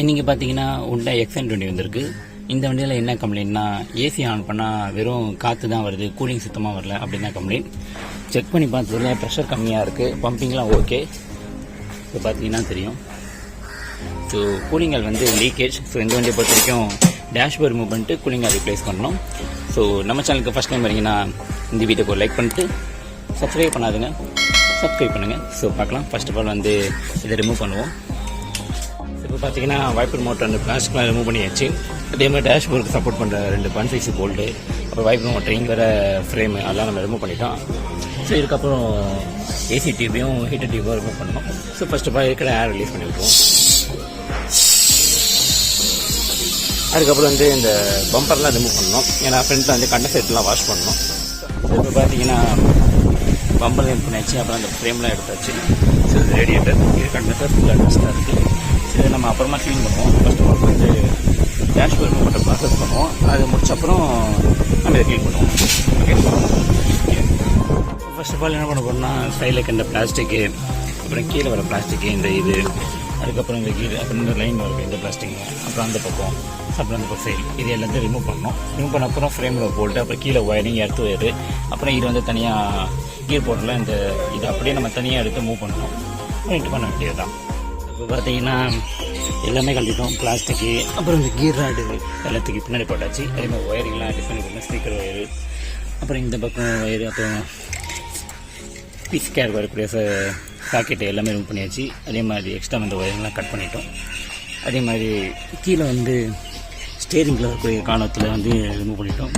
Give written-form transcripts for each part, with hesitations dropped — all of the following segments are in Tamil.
இன்றைக்கி பார்த்தீங்கன்னா Hyundai Xcent வண்டி வந்திருக்கு. இந்த வண்டியில் என்ன கம்ப்ளைண்ட்னா, ஏசி ஆன் பண்ணால் வெறும் காற்று தான் வருது, கூலிங் சுத்தமாக வரல அப்படின்னு தான் கம்ப்ளைண்ட். செக் பண்ணி பார்த்ததுல ப்ரெஷர் கம்மியாக இருக்குது, பம்பிங்லாம் ஓகே. இப்போ பார்த்தீங்கன்னா தெரியும். ஸோ கூலிங்கல் வந்து லீக்கேஜ். ஸோ இந்த வண்டியை பொறுத்த வரைக்கும் டேஷ்போர்ட் ரிமூவ் பண்ணிட்டு கூலிங்கை ரிப்ளேஸ் பண்ணணும். ஸோ நம்ம சேனலுக்கு ஃபஸ்ட் டைம் வரீங்கன்னா இந்த வீடியோக்கு லைக் பண்ணிட்டு சப்ஸ்கிரைப் பண்ணாதுங்க, சப்ஸ்கிரைப் பண்ணுங்கள். ஸோ பார்க்கலாம். ஃபர்ஸ்ட் ஆஃப் ஆல் வந்து இதை ரிமூவ் பண்ணுவோம். இப்போ பார்த்தீங்கன்னா வைப்பர் மோட்டர் அந்த பிளாஸ்டிக்லாம் ரிமூவ் பண்ணியாச்சு. அதே மாதிரி டேஷ்போர்டுக்கு சப்போர்ட் பண்ணுற 2 1.6 போல்ட்டு, அப்புறம் வைப்பர் மோட்டர் இங்கே வர ஃப்ரேமு அதெல்லாம் நம்ம ரிமூவ் பண்ணிட்டோம். ஸோ இதுக்கப்புறம் ஏசி டியூபையும் ஹீட்டர் டியூபையும் ரிமூவ் பண்ணணும். ஸோ ஃபர்ஸ்ட் ஆஃப் ஆல் இருக்கிற ஏர் ரிலீஸ் பண்ணி விட்டுருவோம். அதுக்கப்புறம் வந்து இந்த பம்பர்லாம் ரிமூவ் பண்ணணும். ஏன்னா ஃப்ரண்ட்டில் வந்து கண்டன்சர்லாம் வாஷ் பண்ணணும். ஸோ இப்போ பார்த்தீங்கன்னா பம்பர் ரிமூவ் பண்ணியாச்சு. அப்புறம் அந்த ஃப்ரேம்லாம் எடுத்தாச்சு. ஸோ இது ரேடியேட்டர், இது கண்டன்சர் ஃபுல்லாக டஸ்ட்டாக இருக்குது. இதை நம்ம அப்புறமா க்ளீன் பண்ணுவோம். ஃபர்ஸ்ட் ஆஃப் ஆல் வந்து டேஷ்போர்ட் ரிமூவ் பண்ணுற ப்ராசஸ் பண்ணுவோம். அது முடிச்ச அப்புறம் நம்ம இதை க்ளீன் பண்ணுவோம். ஓகே, ஃபர்ஸ்ட் ஆஃப் ஆல் என்ன பண்ண போகிறோம்னா, சைடில் இந்த பிளாஸ்டிக்கு, அப்புறம் கீழே வர பிளாஸ்டிக்கு, இந்த இது, அதுக்கப்புறம் இந்த கீழே, அப்புறம் இந்த லைன் வரும் இந்த பிளாஸ்டிக், அப்புறம் அந்த பக்கம், அப்புறம் அந்த பக்கம் சைடு, இது எல்லாத்தையும் ரிமூவ் பண்ணணும். ரிமூவ் பண்ண அப்புறம் ஃப்ரேமில் போட்டு, அப்புறம் கீழே ஒயரிங் எடுத்து ஒயரு, அப்புறம் இது வந்து தனியாக கீர் போடல. இந்த இது அப்படியே நம்ம தனியாக எடுத்து மூவ் பண்ணணும். பண்ணிட்டு பண்ண வேண்டியது தான். இப்போ பார்த்தீங்கன்னா எல்லாமே கழட்டிட்டோம். பிளாஸ்டிக்கு, அப்புறம் இந்த கீர் ராடு எல்லாத்துக்கு பின்னாடி போட்டாச்சு. அதே மாதிரி ஒயரிங்லாம் டிஃபரெண்ட் பண்ணி ஸ்பீக்கர் ஒயரு, அப்புறம் இந்த பக்கம் ஒயரு, அப்புறம் பிஸ்கேர் வரக்கூடிய சாக்கெட்டு எல்லாமே ரிமூவ் பண்ணியாச்சு. அதே மாதிரி எக்ஸ்ட்ரா வந்து ஒயரிங்லாம் கட் பண்ணிட்டோம். அதே மாதிரி கீழே வந்து ஸ்டேரிங்கில் இருக்கக்கூடிய காலத்தில் வந்து ரிமூவ் பண்ணிட்டோம்.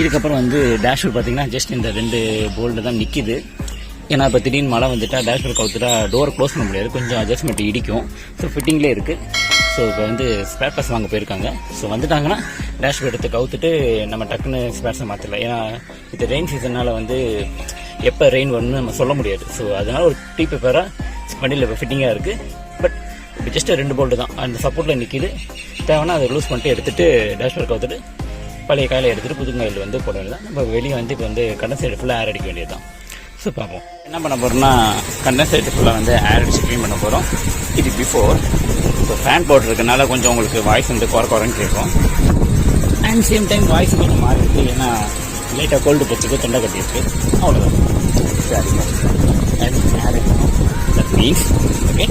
இதுக்கப்புறம் வந்து டேஷ்போர்ட் பார்த்தீங்கன்னா ஜஸ்ட் இந்த 2 போல்டு தான் நிற்கிது. ஏன்னா இப்போ திடீர்னு மழை வந்துட்டா டேஷ்போர்ட் கவுத்துட்டா டோரை க்ளோஸ் பண்ண முடியாது, கொஞ்சம் அட்ஜஸ்ட்மெண்ட் இடிக்கும். ஸோ ஃபிட்டிங்லேயே இருக்குது. ஸோ இப்போ வந்து ஸ்பேர் பார்ட்ஸ் வாங்க போயிருக்காங்க. ஸோ வந்துட்டாங்கன்னா டேஷ்போர்ட் எடுத்து கவுத்துட்டு நம்ம டக்குன்னு ஸ்பேர்ஸை மாற்றலாம். ஏன்னா இது ரெயின் சீசனால் வந்து எப்போ ரெயின் வரும்னு நம்ம சொல்ல முடியாது. ஸோ அதனால் ஒரு டீ பேப்பராக வண்டியில் இப்போ ஃபிட்டிங்காக இருக்குது. பட் இப்போ ஜஸ்ட் 2 போல்டு தான் அந்த சப்போர்ட்டில் நிற்கிது. தேவைன்னா அதை லூஸ் பண்ணிட்டு எடுத்துகிட்டு டேஷ்போர்ட் கவுத்துட்டு பழைய காயில் எடுத்துகிட்டு புது காயில் வந்து போட வேண்டியதான். நம்ம வெளியே வந்து இப்போ வந்து கண்டன்சர் ஃபுல்லாக ஏர் அடிக்க வேண்டியது தான். ஸோ பார்ப்போம் என்ன பண்ண போகிறோம்னா, கண்டன்சர் ஃபுல்லாக வந்து ஏர் அடிச்சு க்ளீன் பண்ண போகிறோம். இது பிஃபோர். இப்போ ஃபேன் போட்டிருக்கனால கொஞ்சம் உங்களுக்கு வாய்ஸ் வந்து குறைன்னு கேட்கும். அண்ட் சேம் டைம் வாய்ஸ் கொஞ்சம் மாறி இருக்குது. ஏன்னா லைட்டாக கோல்டு பச்சுக்கு தொண்டை கட்டியிருக்கு. அவ்வளோதான். சரி, ஏர் அடிக்கணும். That means okay.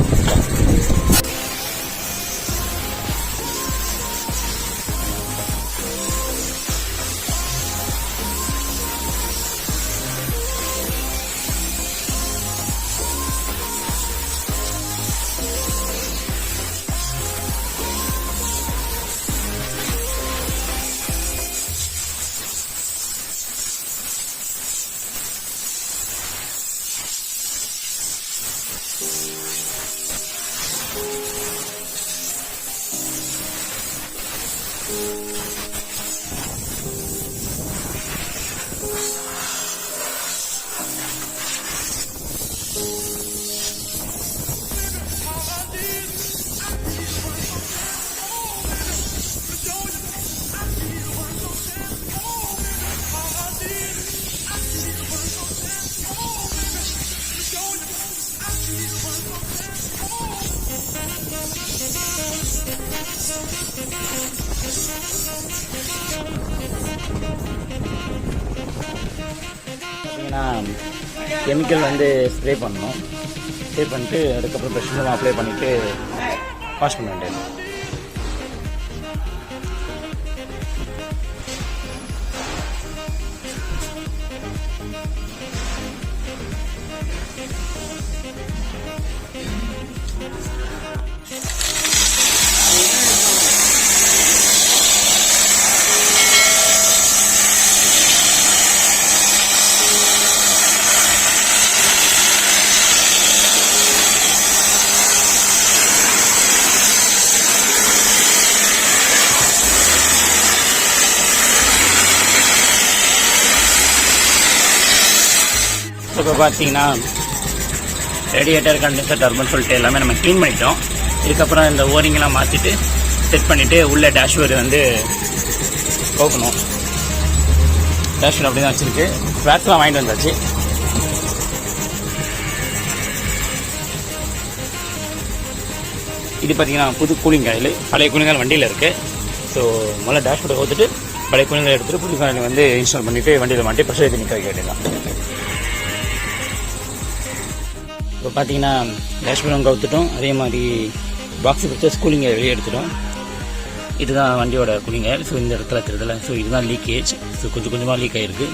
கெமிக்கல் வந்து ஸ்ப்ரே பண்ணணும். ஸ்ப்ரே பண்ணிட்டு அதுக்கப்புறம் ப்ரெஷ் மூலம் அப்ளை பண்ணிவிட்டு வாஷ் பண்ண வேண்டியது. இப்போ பார்த்தீங்கன்னா ரேடியேட்டர், கண்டென்சர், டர்பன் சொல்லிட்டு எல்லாமே நம்ம க்ளீன் பண்ணிட்டோம். இதுக்கப்புறம் இந்த ஓரிங்கெல்லாம் மாற்றிட்டு செட் பண்ணிவிட்டு உள்ள டேஷ்போர்டு வந்து போகணும். டேஷ்போர்டு அப்படி தான் வச்சுருக்கு. ஸ்பேர்ஸ்லாம் வாங்கிட்டு வந்தாச்சு. இது பார்த்தீங்கன்னா புது கூலிங் காயில், பழைய கூலிங் காயில் வண்டியில் இருக்குது. ஸோ முதல்ல டேஷ்போர்டை கொடுத்துட்டு பழைய கூலிங் காயில் எடுத்துகிட்டு புது காயில் வந்து இன்ஸ்டால் பண்ணிவிட்டு வண்டியில் மாட்டி ப்ரெஷர் ஏற்றி நிற்க வைக்க வேண்டியதான். இப்போ பார்த்தீங்கன்னா டேஷ்போர்டு அங்கே கவுத்துட்டோம். அதே மாதிரி பாக்ஸு கொடுத்து கூலிங் காயில் வெளியே எடுத்துட்டோம். இதுதான் வண்டியோட கூலிங் காயில். ஸோ இந்த இடத்துல தெரியுதுல, ஸோ இதுதான் லீக்கேஜ். ஸோ கொஞ்சம் கொஞ்சமாக லீக் ஆகிருக்கு.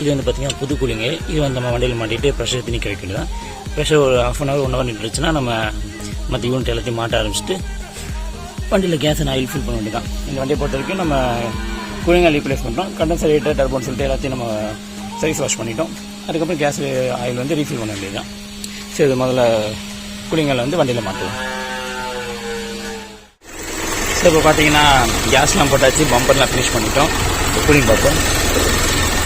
இது வந்து பார்த்தீங்கன்னா புது கூலிங் காயில். இது வந்து நம்ம வண்டியில் மாட்டிட்டு ப்ரெஷர் ஏற்றி நிற்க வைக்கிறது தான். ப்ரெஷர் ஒரு ½ அன் ஹவர் 1 ஹவர் நின்றுச்சுன்னா நம்ம மற்ற யூனிட் எல்லாத்தையும் மாட்ட ஆரம்பிச்சுட்டு வண்டியில் கேஸ் அண்ட் ஆயில் ஃபில் பண்ண வேண்டியதான். இந்த வண்டியை பொறுத்த வரைக்கும் நம்ம கூலிங் ஆயில் ரீப்ளேஸ் பண்ணுறோம். கண்டென்சர் ரேட்டர், டர்போன்னு சொல்லிட்டு எல்லாத்தையும் நம்ம சர்வீஸ் வாஷ் பண்ணிட்டோம். அதுக்கப்புறம் கேஸ் ஆயில் வந்து ரீஃபில் பண்ண வேண்டியது தான். சரி, இது முதல்ல கூலிங் ஆயில் வந்து வண்டியில் மாற்றுவோம். ஸோ இப்போ பார்த்தீங்கன்னா கேஸ்லாம் போட்டாச்சு, பம்பர்லாம் ஃபினிஷ் பண்ணிட்டோம். கூலிங் பார்ப்போம்.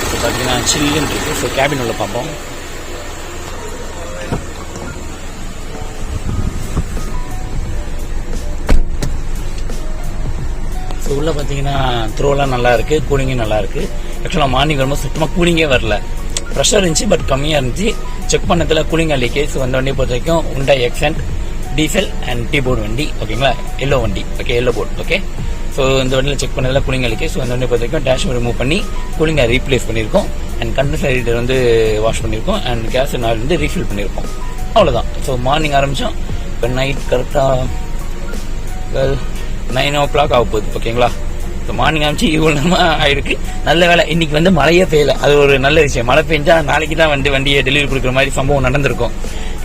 இப்போ பார்த்தீங்கன்னா சில்லுன்னு இருக்குது. ஸோ கேபின் உள்ள பார்ப்போம். ஸோ உள்ளே பார்த்தீங்கன்னா த்ரோலாம் நல்லா இருக்குது, கூலிங்கும் நல்லா இருக்குது. ஆக்சுவலாக மார்னிங் வரும்போது சுத்தமாக கூலிங்கே வரல. ப்ரெஷர் இருந்துச்சு, பட் கம்மியாக இருந்துச்சு. செக் பண்ணதில் கூலிங் லீக்கேஜ். வந்த வண்டியை பொறுத்த வரைக்கும் Hyundai Xcent diesel and tea board வண்டி, ஓகேங்களா? எல்லோ வண்டி, okay, yellow board, okay. So இந்த வண்டியில் செக் பண்ணதில் கூலிங் லீக்கேஜ். ஸோ அந்த வண்டியை பொறுத்த வரைக்கும் டேஷ்போர்ட் ரிமூவ் பண்ணி கூலிங்கை ரீப்ளேஸ் பண்ணியிருக்கோம். அண்ட் கண்டென்சர் ரேடியேட்டர் வந்து வாஷ் பண்ணியிருக்கோம். அண்ட் கேஸ் ஆயில் வந்து ரீஃபில் பண்ணியிருக்கோம். அவ்வளோதான். ஸோ மார்னிங் ஆரம்பித்தோம். இப்போ நைட் கரெக்டாக 9 o'clock ஆக போகுது, ஓகேங்களா? இப்போ மார்னிங் ஆரம்பிச்சு இவ்வளோ நேரமாக ஆகிருக்கு. நல்ல வேலை இன்னைக்கு வந்து மழையே பெய்யல. அது ஒரு நல்ல விஷயம். மழை பெஞ்சா நாளைக்கு தான் வண்டியை டெலிவரி கொடுக்குற மாதிரி சம்பவம் நடந்திருக்கும்.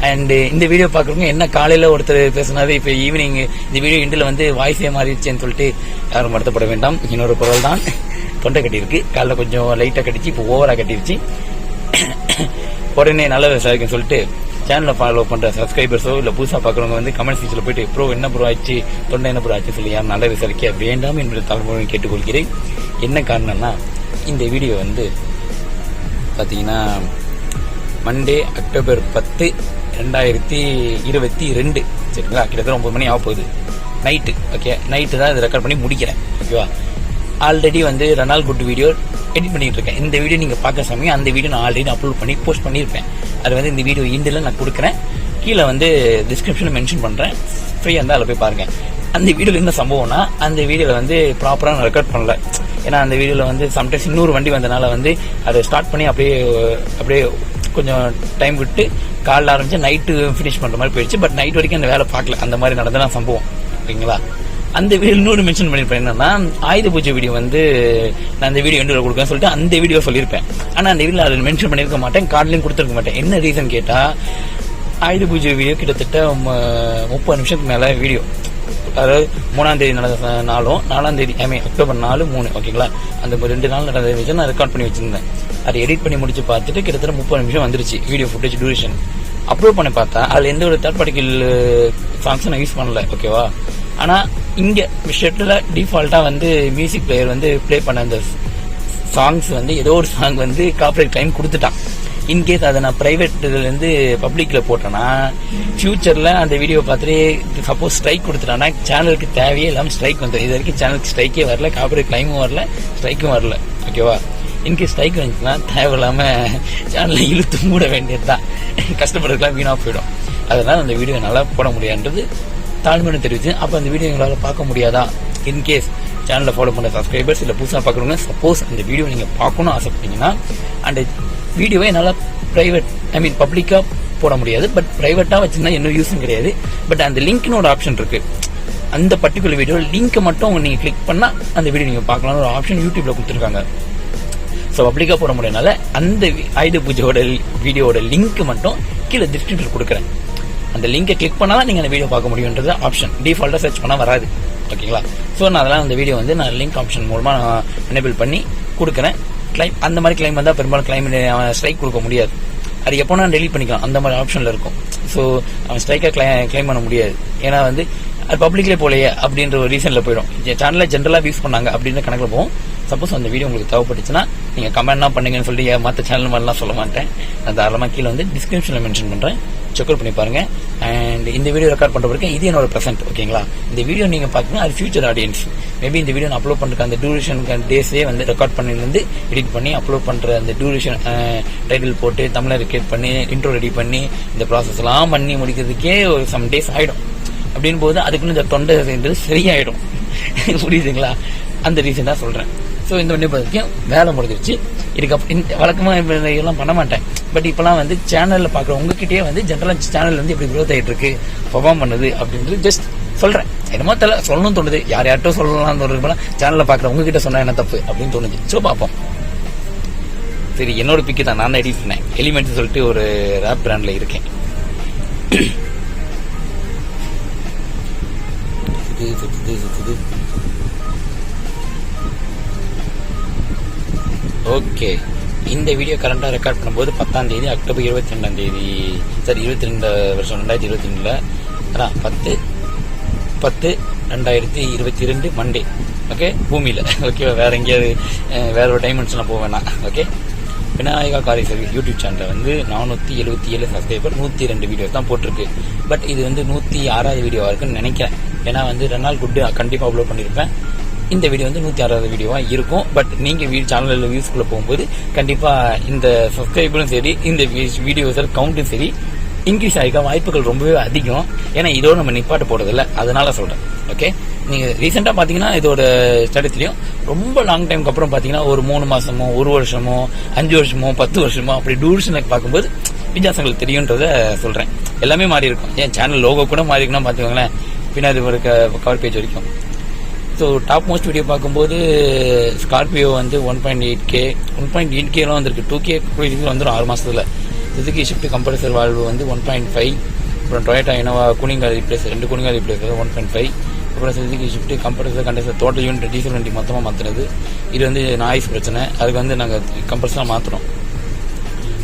அண்ட் இந்த வீடியோ பார்க்குறவங்க என்ன காலையில் ஒருத்தர் பேசினாரு, இப்போ ஈவினிங் இந்த வீடியோ எண்டில் வந்து வாய்ஸே மாறிடுச்சேன்னு சொல்லிட்டு யாரும் வருத்தப்பட வேண்டாம். இன்னொரு பொருள் தான் தொண்டை கட்டியிருக்கு. காலைல கொஞ்சம் லைட்டாக கட்டிச்சு, இப்போ ஓவராக கட்டிருச்சு. உடனே நல்ல விவசாயிக்குன்னு சொல்லிட்டு சேனலை ஃபாலோ பண்ணுற சப்ஸ்கிரைபர்ஸோ இல்லை புதுசாக பார்க்குறவங்க வந்து கமெண்ட் செக்ஷனில் போயிட்டு ப்ரோ என்ன ப்ரோ ஆச்சு, தொண்டை என்ன ப்ரோ ஆச்சு சொல்லி யாரும் நல்ல விசாரிக்க வேண்டாம் என்று தலைமுறை கேட்டுக்கொள்கிறேன். என்ன காரணம்னா இந்த வீடியோ வந்து பார்த்தீங்கன்னா மண்டே அக்டோபர் 10, 2022, சரிங்களா? கிட்டத்தட்ட 9 மணி ஆக போகுது நைட்டு, ஓகே. நைட்டு தான் இதை ரெக்கார்ட் பண்ணி முடிக்கிறேன், ஓகேவா? ஆல்ரெடி வந்து ரெனால் குட் வீடியோ எடிட் பண்ணிட்டு இருக்கேன். இந்த வீடியோ நீங்கள் பார்க்குற சமயம் அந்த வீடியோ நான் ஆல்ரெடி அப்லோட் பண்ணி போஸ்ட் பண்ணியிருப்பேன். அது வந்து இந்த வீடியோ இண்டில் நான் கொடுக்குறேன். கீழே வந்து டிஸ்கிரிப்ஷனில் மென்ஷன் பண்ணுறேன். ஃப்ரீயாக இருந்தால் அதில் போய் பாருங்கள். அந்த வீடியோவில் என்ன சம்பவம்னா, அந்த வீடியோவில் வந்து ப்ராப்பராக நான் ரெக்கார்ட் பண்ணல. ஏன்னா அந்த வீடியோவில் வந்து சம்டைம்ஸ் இன்னொரு வண்டி வந்தனால வந்து அதை ஸ்டார்ட் பண்ணி அப்படியே கொஞ்சம் டைம் விட்டு காலைல ஆரம்பிச்சு நைட்டு ஃபினிஷ் பண்ணுற மாதிரி போயிடுச்சு. பட் நைட் வரைக்கும் அந்த வேலை பார்க்கல. அந்த மாதிரி நடந்ததான் சம்பவம், ஓகேங்களா? அந்த வீடியோ இன்னொரு மென்ஷன் பண்ணியிருப்பேன். என்னன்னா ஆயுத பூஜை வீடியோ வந்து நான் அந்த வீடியோ எண்டில் கொடுக்குறேன்னு சொல்லிட்டு அந்த வீடியோ சொல்லியிருப்பேன். ஆனால் அந்த வீடியோவில் அதில் மென்ஷன் பண்ணியிருக்க மாட்டேன், கார்ட்லையும் கொடுத்துருக்க மாட்டேன். என்ன ரீசன் கேட்டால், ஆயுத பூஜை வீடியோ கிட்டத்தட்ட 30 நிமிஷத்துக்கு மேலே வீடியோ. அதாவது 3ஆம் தேதி நடந்த நாளும் 4ஆம் தேதி அக்டோபர் 4, 3, ஓகேங்களா? அந்த 2 நாள் நடந்த விஷயம் நான் ரெக்கார்ட் பண்ணி வச்சிருந்தேன். அதை எடிட் பண்ணி முடிச்சு பார்த்துட்டு கிட்டத்தட்ட 30 நிமிஷம் வந்துருச்சு வீடியோ ஃபுட்டேஜ் டியூரேஷன். அப்லோட் பண்ணி பார்த்தா அதில் எந்த ஒரு தேர்ட் பார்ட்டி சாங்ஸும் நான் யூஸ் பண்ணல, ஓகேவா? ஆனால் இங்கே விஷயத்தில் டிஃபால்ட்டாக வந்து மியூசிக் பிளேயர் வந்து ப்ளே பண்ண அந்த சாங்ஸ் வந்து ஏதோ ஒரு சாங் வந்து காப்பிரைட் கிளைம் கொடுத்துட்டான். இன்கேஸ் அதை நான் ப்ரைவேட்லேருந்து பப்ளிக்கில் போட்டேன்னா ஃபியூச்சரில் அந்த வீடியோ பார்த்துட்டு சப்போஸ் ஸ்ட்ரைக் கொடுத்துட்டான்னா சேனலுக்கு தேவையே இல்லாமல் ஸ்ட்ரைக் வந்துடும். இது வரைக்கும் சேனலுக்கு ஸ்ட்ரைக்கே வரல, காப்பிரைட் கிளைமும் வரல, ஸ்ட்ரைக்கும் வரல, ஓகேவா? இன்கேஸ் ஸ்ட்ரைக் வந்துச்சுன்னா தேவையில்லாமல் சேனலை இழுத்து மூட வேண்டியது தான். கஷ்டப்படுறதுக்கெல்லாம் வீணாக போயிடும். அதனால் அந்த வீடியோ நல்லா போட முடியாதுன்றது தாழ்மையான தெரிவிச்சு. அப்போ அந்த வீடியோ எங்களால் பார்க்க முடியாதா? இன்கேஸ் சேனலில் ஃபாலோ பண்ணுற சப்ஸ்கிரைபர்ஸ் இல்லை புதுசாக பார்க்குறவங்க சப்போஸ் அந்த வீடியோ நீங்கள் பார்க்கணும்னு ஆசைப்பட்டீங்கன்னா அந்த வீடியோவை என்னால் பப்ளிக்காக போட முடியாது. பட் ப்ரைவேட்டாக வச்சுருந்தா என்ன யூஸும் கிடையாது. பட் அந்த லிங்க்னு ஒரு ஆப்ஷன் இருக்குது. அந்த பர்டிகுலர் வீடியோ லிங்க்கை மட்டும் நீங்கள் கிளிக் பண்ணால் அந்த வீடியோ நீங்கள் பார்க்கலாம்னு ஒரு ஆப்ஷன் யூடியூப்பில் கொடுத்துருக்காங்க. ஸோ பப்ளிக்காக போட முடியாதனால அந்த ஆயுத பூஜையோட வீடியோட லிங்க் மட்டும் கீழே டிஸ்கிரிப்ஷன் கொடுக்குறேன். அந்த லிங்கை கிளிக் பண்ணால் தான் நீங்கள் அந்த வீடியோ பார்க்க முடியுன்றது ஆப்ஷன். டிஃபால்ட்டாக சர்ச் பண்ணால் வராது, ஓகேங்களா? ஸோ நான் அதெல்லாம் அந்த வீடியோ வந்து நான் லிங்க் ஆப்ஷன் மூலமாக நான் எனேபிள் பண்ணி கொடுக்குறேன். கிளைம் அந்த மாதிரி கிளைம் வந்தால் பெரும்பாலும் கிளைம் ஸ்ட்ரைக் கொடுக்க முடியாது. அது எப்போ நான் டெலிட் பண்ணிக்கலாம், அந்த மாதிரி ஆப்ஷனில் இருக்கும். ஸோ அவன் ஸ்ட்ரைக்காக கிளைம் பண்ண முடியாது. ஏன்னா வந்து அது பப்ளிக்லேயே போலையே அப்படின்ற ஒரு ரீசனில் போயிடும். சேனலில் ஜென்ரலாக யூஸ் பண்ணாங்க அப்படின்ற கணக்கில் போகும். சப்போஸ் அந்த வீடியோ உங்களுக்கு தேவைப்பட்டுச்சுன்னா நீங்கள் கமெண்ட்னா பண்ணுங்கன்னு சொல்லி மற்ற சேனல் மாதிரிலாம் சொல்ல மாட்டேன். நான் தாராளமாக கீழே வந்து டிஸ்கிரிப்ஷனில் மென்ஷன் பண்ணுறேன், செக் அவுட் பண்ணி பாருங்க. அண்ட் இந்த வீடியோ ரெக்கார்ட் பண்ணுற வரைக்கும் இது என்னோட ப்ரெசென்ட். ஓகேங்களா, இந்த வீடியோ நீங்கள் பார்த்தீங்கன்னா அது ஃபியூச்சர் ஆடியன்ஸ். மேபி இந்த வீடியோ நான் அப்லோட் பண்ணுற அந்த டியூரேஷனுக்கு டேஸே வந்து ரெக்கார்ட் பண்ணிலேருந்து எடிட் பண்ணி அப்லோட் பண்ணுற அந்த டியூரேஷன் டைட்டில் போட்டு தமிழை ரெக்கார்ட் பண்ணி இன்ட்ரோ ரெடி பண்ணி இந்த ப்ராசஸ்லாம் பண்ணி முடிக்கிறதுக்கே ஒரு சம் டேஸ் ஆகிடும். அப்படின்னு போது அதுக்குன்னு இந்த தொண்டை சேர்ந்தது சரியாயிடும். புரியுதுங்களா? அந்த ரீசன் தான் சொல்கிறேன். ஸோ இந்த ஒன்றே பார்த்தியும் வேலை முடிஞ்சிருச்சு. இதுக்கு வழக்கமாக இதெல்லாம் பண்ண மாட்டேன். பட் இப்போலாம் வந்து சேனலில் பார்க்குற உங்ககிட்டயே வந்து ஜென்ரலாக சேனல் வந்து எப்படி க்ரோத் ஆகிட்டு இருக்கு, பர்ஃபார்ம் பண்ணுது அப்படின்றது ஜஸ்ட் சொல்கிறேன். என்னமோ தெரியல, சொல்லணும்னு தோணுது. யார்கிட்ட சொல்லலாம் தோணுது, சேனலில் பார்க்குற உங்ககிட்ட சொன்னால் என்ன தப்பு அப்படின்னு தோணுது. ஸோ பார்ப்போம். சரி, என்னோட பிக்கு தான், நான் தான் எடிட் பண்ணேன். எலிமெண்ட்ஸ் சொல்லிட்டு ஒரு ரேப் பிராண்டில் இருக்கேன். ஓகே, இந்த வீடியோ கரண்டாக ரெக்கார்ட் பண்ணும்போது 10ஆம் தேதி அக்டோபர் 22ஆம் தேதி, சரி 22 வருஷம் 2022 அதான் 10/10/2022 மண்டே. ஓகே, பூமியில். ஓகே, வேற எங்கேயாவது வேற ஒரு டைமென்ஷனில் போக வேணாம். ஓகே, விநாயகா காரை சர்வீஸ் யூடியூப் சேனலில் வந்து 477 சப்ஸ்கிரைபர், 102 வீடியோஸ் தான் போட்டிருக்கு. பட் இது வந்து 106வது வீடியோவாக இருக்குன்னு நினைக்கிறேன். ஏன்னா வந்து 2 நாள் குட்டு கண்டிப்பாக அப்லோட் பண்ணியிருப்பேன். இந்த வீடியோ வந்து 106வது வீடியோவாக இருக்கும். பட் நீங்கள் சேனலில் வியூஸ்குள்ளே போகும்போது கண்டிப்பாக இந்த சப்ஸ்கிரைபரும் சரி, இந்த வீடியோஸ் கவுண்ட்டும் சரி இன்க்ரீஸ் ஆகிக்க வாய்ப்புகள் ரொம்பவே அதிகம். ஏன்னா இதோட நம்ம நிப்பாட்டு போடுறதில்ல, அதனால சொல்கிறேன். ஓகே, நீங்கள் ரீசெண்டாக பார்த்தீங்கன்னா இதோட ஸ்டேட்டஸ்லையும் ரொம்ப லாங் டைமுக்கு அப்புறம் பார்த்தீங்கன்னா ஒரு 3 மாதமோ 1 வருஷமோ 5 வருஷமோ 10 வருஷமோ அப்படி டியூரேஷனுக்கு பார்க்கும்போது வித்தியாசங்கள் தெரியுன்றதை சொல்கிறேன். எல்லாமே மாறி இருக்கும். ஏன் சேனல் லோகோ கூட மாறி இருக்குன்னா பார்த்துக்கோங்களேன், பின்னாடி ஒரு கவர் பேஜ் வரைக்கும். ஸோ டாப் மோஸ்ட் வீடியோ பார்க்கும்போது ஸ்கார்பியோ வந்து 1.8K வந்துருக்கு. 2K வந்துடும் 6 மாதத்தில். சுசுகி ஷிஃப்ட் கம்ப்ரஸர் வால்வு வந்து 1.5. அப்புறம் Toyota Innova cooling replace 2 cooling replace 1.5. அப்புறம் Suzuki shift compressor condenser total unit diesel வண்டி மொத்தமாக மாற்றுறது. இது வந்து நாய்ஸ் பிரச்சனை, அதுக்கு வந்து நாங்கள் கம்ப்ரஸராக மாற்றுறோம்.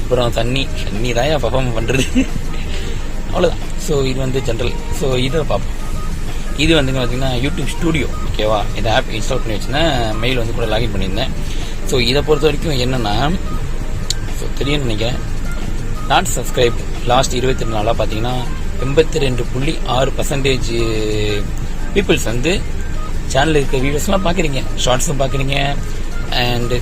அப்புறம் தண்ணி தான் பர்ஃபார்ம் பண்ணுறது, அவ்வளோதான். ஸோ இது வந்து ஜென்ரல். ஸோ இதை பார்ப்போம். இது வந்து பார்த்தீங்கன்னா யூடியூப் ஸ்டூடியோ. ஓகேவா, இந்த ஆப் இன்ஸ்டால் பண்ணி வச்சுருந்தேன், மெயில் வந்து கூட லாகின் பண்ணியிருந்தேன். ஸோ இதை பொறுத்த வரைக்கும் என்னென்னா, ஸோ தெரியும்னு நினைக்கிறேன், நாட் சப்ஸ்கிரைப் லாஸ்ட் 22 நாளாக பார்த்தீங்கன்னா 82.6% பீப்புள்ஸ் வந்து சேனலில் இருக்க வீடியோஸ்லாம் பார்க்குறீங்க, ஷார்ட்ஸும் பார்க்குறீங்க, அண்டு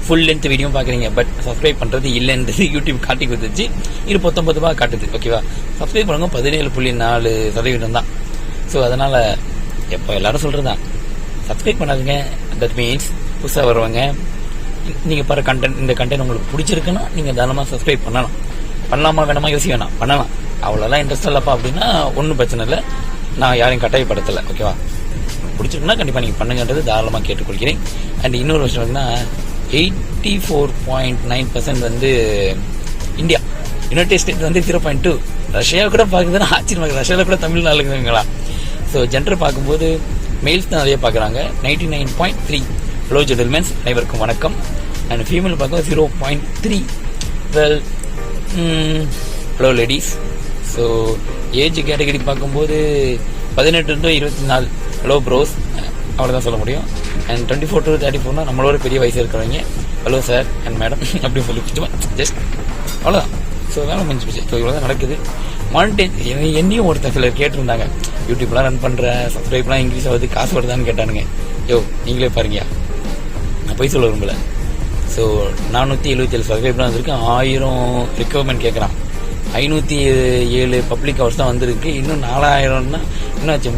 ஃபுல் லென்த் வீடியோ பார்க்குறீங்க. பட் சப்ஸ்கிரைப் பண்ணுறது இல்லைன்றது யூடியூப் காட்டி கொடுத்துச்சு. இது 19 ரூபா காட்டுது. ஓகேவா, சப்ஸ்கிரைப் பண்ணுங்க 17.4% தான். ஸோ அதனால் எப்போ எல்லாரும் சொல்கிறது தான், சப்ஸ்கிரைப் பண்ணாதுங்க. தட் மீன்ஸ் புதுசாக வருவாங்க, நீங்கள் பாரு கண்டென்ட், இந்த கண்டென்ட் உங்களுக்கு பிடிச்சிருக்குன்னா நீங்கள் தாராளமாக சப்ஸ்கிரைப் பண்ணலாம். பண்ணலாமா வேணாமா யோசிக்க வேணாம், பண்ணலாம். அவ்வளோலாம் இன்ட்ரெஸ்ட் இல்லைப்பா அப்படின்னா ஒன்றும் பிரச்சனை இல்லை, நான் யாரையும் கட்டாயப்படுத்தலை. ஓகேவா, பிடிச்சிருக்குன்னா கண்டிப்பாக நீங்கள் பண்ணுங்கன்றது தாராளமாக கேட்டுக்கொள்கிறேன். அண்ட் இன்னொரு விஷயம் பார்த்தீங்கன்னா 84.9% வந்து இந்தியா, யுனைடெட் ஸ்டேட்ஸ் வந்து 0.2. ரஷ்யா கூட பார்க்குறதுன்னா ஆச்சரியமாக, ரஷ்யாவில் கூட தமிழ் நாளுங்களா. ஸோ ஜென்டர் பார்க்கும்போது மெயில்ஸ் தான் நிறைய பார்க்குறாங்க, 99.3. ஹலோ ஜென்டில்மென்ஸ், அனைவருக்கும் வணக்கம். அண்ட் ஃபீமேல் பார்க்கும்போது 0.3. Well, hello ladies. So age category பார்க்கும்போது 18 to 24. ஹலோ ப்ரோஸ், அவ்வளோதான் சொல்ல முடியும். அண்ட் 24 to 34 நம்மளோட பெரிய வயசு இருக்கிறவங்க ஹலோ சார் அண்ட் மேடம் அப்படின்னு சொல்லி ஜஸ்ட் அவ்வளோதான். ஸோ வேலை முடிஞ்சு போச்சு. ஸோ இவ்வளோ தான் நடக்குது. மானிட்டைஸ் என்னையும் ஒருத்தர் சிலர் கேட்டிருந்தாங்க, யூடியூப்லாம் ரன் பண்ணுற சப்ஸ்கிரைப்லாம் இன்க்ரீஸ் ஆகுது, காசு வருதான்னு கேட்டானுங்க. யோ நீங்களே பாருங்கயா, நான் போய் சொல்ல விரும்பல. ஸோ 477 சப்ஸ்கிரைப்லாம் வந்திருக்கு, 1000 ரெக்வயர்மெண்ட் கேட்குறான், 507 பப்ளிக் ஹவர்ஸ் தான் வந்திருக்கு. இன்னும் 4000னா இன்னும் ஆச்சு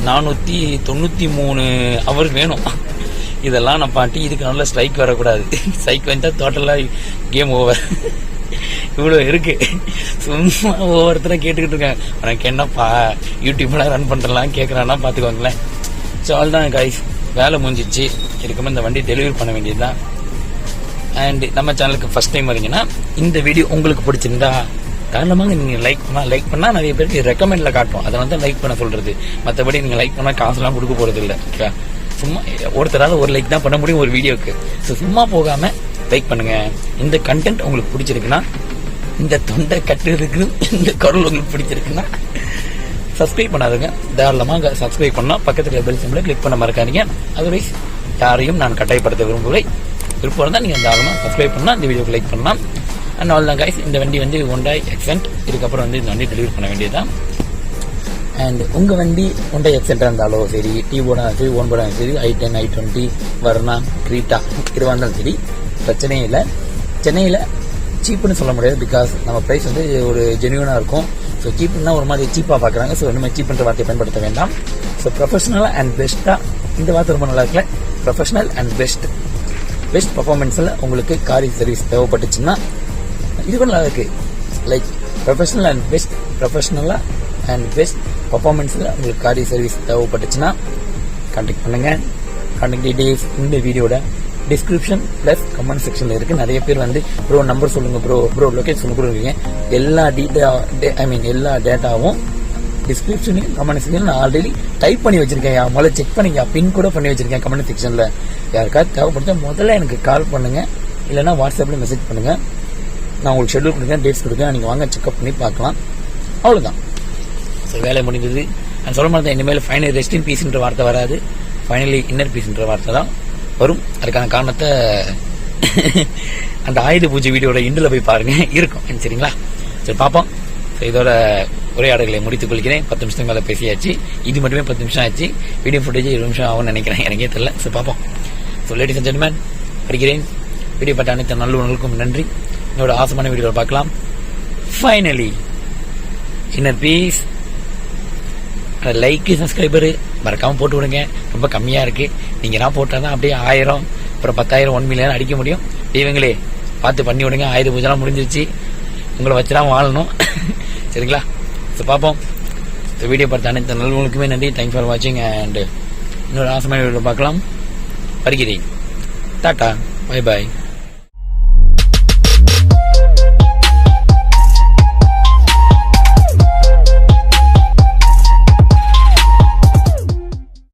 3493 ஹவர்ஸ் வேணும். இதெல்லாம் நான் பாட்டி, இதுக்கு நல்ல ஸ்ட்ரைக் வரக்கூடாது. ஸ்ட்ரைக் வந்துட்டா டோட்டலாக கேம் ஓவர். இவ்வளோ இருக்கு. சும்மா ஒவ்வொருத்தரும் கேட்டுக்கிட்டு இருக்கேன், உனக்கு என்னப்பா யூடியூப்லாம் ரன் பண்ணுறலாம் கேட்குறான்னா பார்த்துக்கோங்களேன். ஸோ அவ்வளோதான் கைஸ், வேலை முடிஞ்சிச்சு. இதுக்குமே இந்த வண்டி டெலிவரி பண்ண வேண்டியது தான். அண்ட் நம்ம சேனலுக்கு ஃபர்ஸ்ட் டைம் வரீங்கன்னா இந்த வீடியோ உங்களுக்கு பிடிச்சிருந்தா தாராளமாக நீங்கள் லைக் பண்ணால் நிறைய பேருக்கு ரெக்கமெண்டில் காட்டும், அதை வந்து லைக் பண்ண சொல்கிறது. மற்றபடி நீங்கள் லைக் பண்ணால் காசுலாம் கொடுக்க போகிறது இல்லை. ஓகே, சும்மா ஒருத்தரால் ஒரு லைக் தான் பண்ண முடியும் ஒரு வீடியோக்கு. ஸோ சும்மா போகாமல் லைக் பண்ணுங்கள். இந்த கண்டென்ட் உங்களுக்கு பிடிச்சிருக்குன்னா, இந்த தொண்டை கட்டுறதுக்கு இந்த குரல் உங்களுக்கு பிடிச்சிருக்குன்னா சப்ஸ்கிரைப் பண்ணாதுங்க, தாராளமாக சப்ஸ்கிரைப் பண்ணால் பக்கத்தில் பெல் சிம்பிளை கிளிக் பண்ண மறக்காதீங்க. அதர்வைஸ் யாரையும் நான் கட்டாயப்படுத்த விரும்புகிறேன். விருப்பம் இருந்தால் நீங்கள் தாராளமாக சப்ஸ்கிரைப் பண்ணால் இந்த வீடியோக்கு லைக் பண்ணலாம். அண்ட் ஆல் தான் கைஸ், இந்த வண்டி வந்து Hyundai Xcent. இதுக்கப்புறம் வந்து இந்த வண்டி டெலிவரி பண்ண வேண்டியதுதான். அண்ட் உங்கள் வண்டி Hyundai Xcent இருந்தாலும் சரி, T-போர்டாக சரி, ஓன்போர்டாக சரி, i10, i20, வர்ணா, கிரீட்டா இதுவாக இருந்தாலும் சரி, பிரச்சனையே இல்லை. சென்னையில் சீப்புன்னு சொல்ல முடியாது, பிகாஸ் நம்ம ப்ரைஸ் வந்து ஒரு ஜென்யூனாக இருக்கும். ஸோ சீப்புன்னா ஒரு மாதிரி சீப்பாக பார்க்குறாங்க. ஸோ இந்த மாதிரி சீப்புன்ற வார்த்தையை பயன்படுத்த வேண்டாம். ஸோ ப்ரொஃபஷனலாக அண்ட் பெஸ்ட்டாக, இந்த வார்த்தை ரொம்ப நல்லா இருக்குல்ல, ப்ரொஃபஷனல் அண்ட் பெஸ்ட் பர்ஃபார்மன்ஸில் உங்களுக்கு கார் சர்வீஸ் தேவைப்பட்டுச்சுன்னா இது கூட நல்லா இருக்குது. லைக் ப்ரொஃபஷனலாக அண்ட் பெஸ்ட் பர்ஃபார்மன்ஸில் உங்களுக்கு கார் சர்வீஸ் தேவைப்பட்டுச்சுன்னா கான்டாக்ட் பண்ணுங்கள். கான்டாக்ட் டீடைல்ஸ் இந்த வீடியோட டிஸ்கிரிப்ஷன் ப்ளஸ் கமெண்ட் செக்ஷனில் இருக்குது. நிறைய பேர் வந்து ப்ரோ நம்பர் சொல்லுங்கள், ப்ரோ லொக்கேஷன் கொடுக்குறீங்க. எல்லா எல்லா டேட்டாவும் டிஸ்கிரிப்ஷனையும் கமெண்ட் செக்ஷனில் நான் ஆல்ரெடி டைப் பண்ணி வச்சிருக்கேன். முதல்ல செக் பண்ணிங்க, பின் கூட பண்ணி வச்சிருக்கேன் கமெண்ட் செக்ஷனில். யாருக்காவது தேவைப்படுத்தா முதல்ல எனக்கு கால் பண்ணுங்கள், இல்லைனா வாட்ஸ்அப்பில் மெசேஜ் பண்ணுங்கள். நான் உங்களுக்கு ஷெட்யூல் கொடுக்குறேன், டேட்ஸ் கொடுக்குறேன், நீங்கள் வாங்க செக்அப் பண்ணி பார்க்கலாம். அவ்வளோதான். ஸோ வேலை முடிந்தது. நான் சொல்ல மாதிரி இனிமேல் ஃபைனல் ரெஸ்ட் இன் பீஸ்ன்ற வார்த்தை வராது, ஃபைனலி இன்னர் பீஸ்ன்ற வார்த்தை தான் வரும். அதுக்கான காரணத்தை அந்த ஆயுத பூஜை வீடியோட இண்டில் போய் பாருங்க, இருக்கும். சரிங்களா? சரி பார்ப்போம். ஸோ இதோட உரையாடல்களை முடித்துக் கொள்கிறேன். 10 நிமிஷத்துக்கு மேலே பேசியாச்சு. இது மட்டுமே 10 நிமிஷம் ஆச்சு. வீடியோ ஃபுட்டேஜ் 20 நிமிஷம் ஆகும்னு நினைக்கிறேன், எனக்கே தெரியல. ஸோ பார்ப்போம். ஸோ லேடிஸ் அண்ட் ஜென்டில்மேன், படிக்கிறேன். வீடியோ பார்த்த அனைத்து நல்லுணர்களுக்கும் நன்றி. என்னோட ஆசமான வீடியோவில் பார்க்கலாம். Finally inner piece. Like subscriber மறக்காமல் போட்டு விடுங்க. ரொம்ப கம்மியாக இருக்குது. நீங்கள் நான் போட்டால் தான் அப்படியே 1000, அப்புறம் 10,000, 1 மில்லியன் அடிக்க முடியும். தெய்வங்களே பார்த்து பண்ணி விடுங்க. ஆயுத பூஜைலாம் முடிஞ்சிருச்சு, உங்களை வச்சுதான் வாழணும். சரிங்களா? ஸோ பார்ப்போம். ஸோ வீடியோ பார்த்த அனைத்து நல்லவங்களுக்குமே நன்றி. தேங்க்ஸ் ஃபார் வாட்சிங். அண்ட் இன்னொரு ஆசமான வீடியோவில் பார்க்கலாம். வருகிறேன். Tata, bye bye.